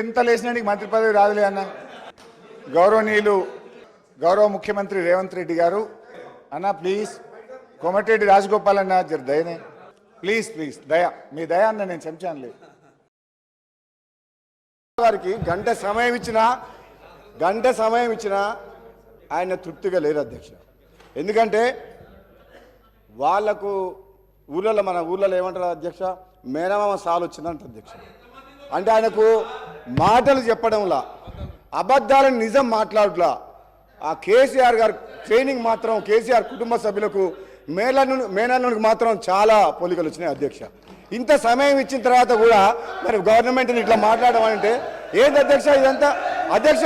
ఎంత లేచినా నీకు మంత్రి పదవి రాదులే అన్న. గౌరవ ముఖ్యమంత్రి రేవంత్ రెడ్డి గారు అన్న ప్లీజ్, కోమటిరెడ్డి రాజగోపాల్ అన్న జర దయనే ప్లీజ్ ప్లీజ్, దయ మీ దయ అన్న, నేను చెంచాను లేదు. వారికి గంట సమయం ఇచ్చినా ఆయన తృప్తిగా లేరు అధ్యక్ష. ఎందుకంటే వాళ్లకు మన ఊళ్ళలో ఏమంటారు అధ్యక్ష, మేనమామ సాలు వచ్చిందంట అధ్యక్ష. అంటే ఆయనకు మాటలు చెప్పడంలా, అబద్ధాలను నిజం మాట్లాడలా. ఆ కేసీఆర్ గారు ట్రైనింగ్ మాత్రం కేసీఆర్ కుటుంబ సభ్యులకు మేనల్లునికి మాత్రం చాలా పోలికలు వచ్చినాయి అధ్యక్ష. ఇంత సమయం ఇచ్చిన తర్వాత కూడా మరి గవర్నమెంట్ని ఇట్లా మాట్లాడడం అంటే ఏంటి అధ్యక్ష ఇదంతా? అధ్యక్ష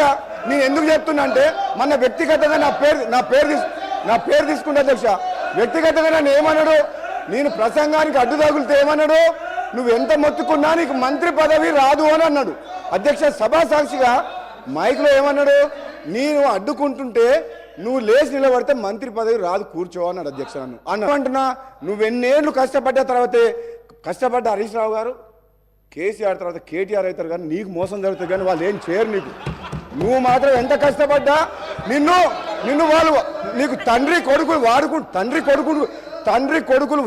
నేను ఎందుకు చెప్తున్నా అంటే మన వ్యక్తిగతంగా నా పేరు తీసుకుంటే అధ్యక్ష, వ్యక్తిగతంగా నన్ను ఏమన్నాడు, నేను ప్రసంగానికి అడ్డు తగులితే ఏమన్నాడు, నువ్వు ఎంత మొత్తుకున్నా నీకు మంత్రి పదవి రాదు అని అన్నాడు అధ్యక్ష. సభా సాక్షిగా మైక్లో ఏమన్నాడు, నేను అడ్డుకుంటుంటే నువ్వు లేచి నిలబడితే మంత్రి పదవి రాదు, కూర్చో అన్నాడు అధ్యక్ష. నన్ను అంటున్నా, నువ్వెన్నేళ్ళు కష్టపడ్డ హరీష్ రావు గారు కేసీఆర్ తర్వాత కేటీఆర్ అవుతారు, కానీ నీకు మోసం జరుగుతుంది, కానీ వాళ్ళు ఏం చేయరు నీకు. నువ్వు మాత్రం ఎంత కష్టపడ్డా నిన్ను వాళ్ళు నీకు తండ్రి కొడుకులు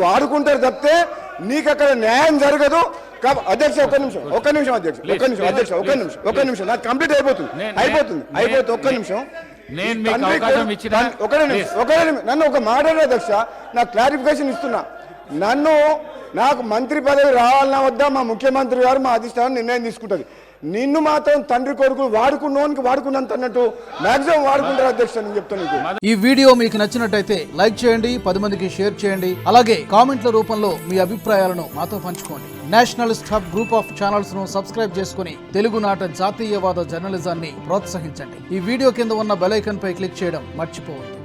వాడుకుంటారు తప్పితే నీకు అక్కడ న్యాయం జరగదు. అధ్యక్ష ఒక్క నిమిషం అధ్యక్ష నాకు కంప్లీట్ అయిపోతుంది ఒక్క నిమిషం. నన్ను ఒక మాట అధ్యక్ష, నాకు క్లారిఫికేషన్ ఇస్తున్నా. నాకు మంత్రి పదవి రావాలన్నా వద్దా మా ముఖ్యమంత్రి గారు మా అధిష్టానం నిర్ణయం తీసుకుంటుంది. నిన్ను మాత్రం తండ్రి కొడుకులు వాడుకున్నంత అన్నట్టు మాక్సిమం వాడుకుంటారు అధ్యక్ష నేను చెప్తాను. ఈ వీడియో మీకు నచ్చినట్టయితే లైక్ చేయండి, 10 మందికి షేర్ చేయండి. అలాగే కామెంట్ల రూపంలో మీ అభిప్రాయాలను మాతో పంచుకోండి. Nationalist hub group of channels ను సబ్స్క్రైబ్ చేసుకుని తెలుగునాట జాతీయవాద జర్నలిజాన్ని ప్రోత్సహించండి. ఈ వీడియో కింద ఉన్న బెల్ ఐకాన్ పై క్లిక్ చేయడం మర్చిపోవద్దు.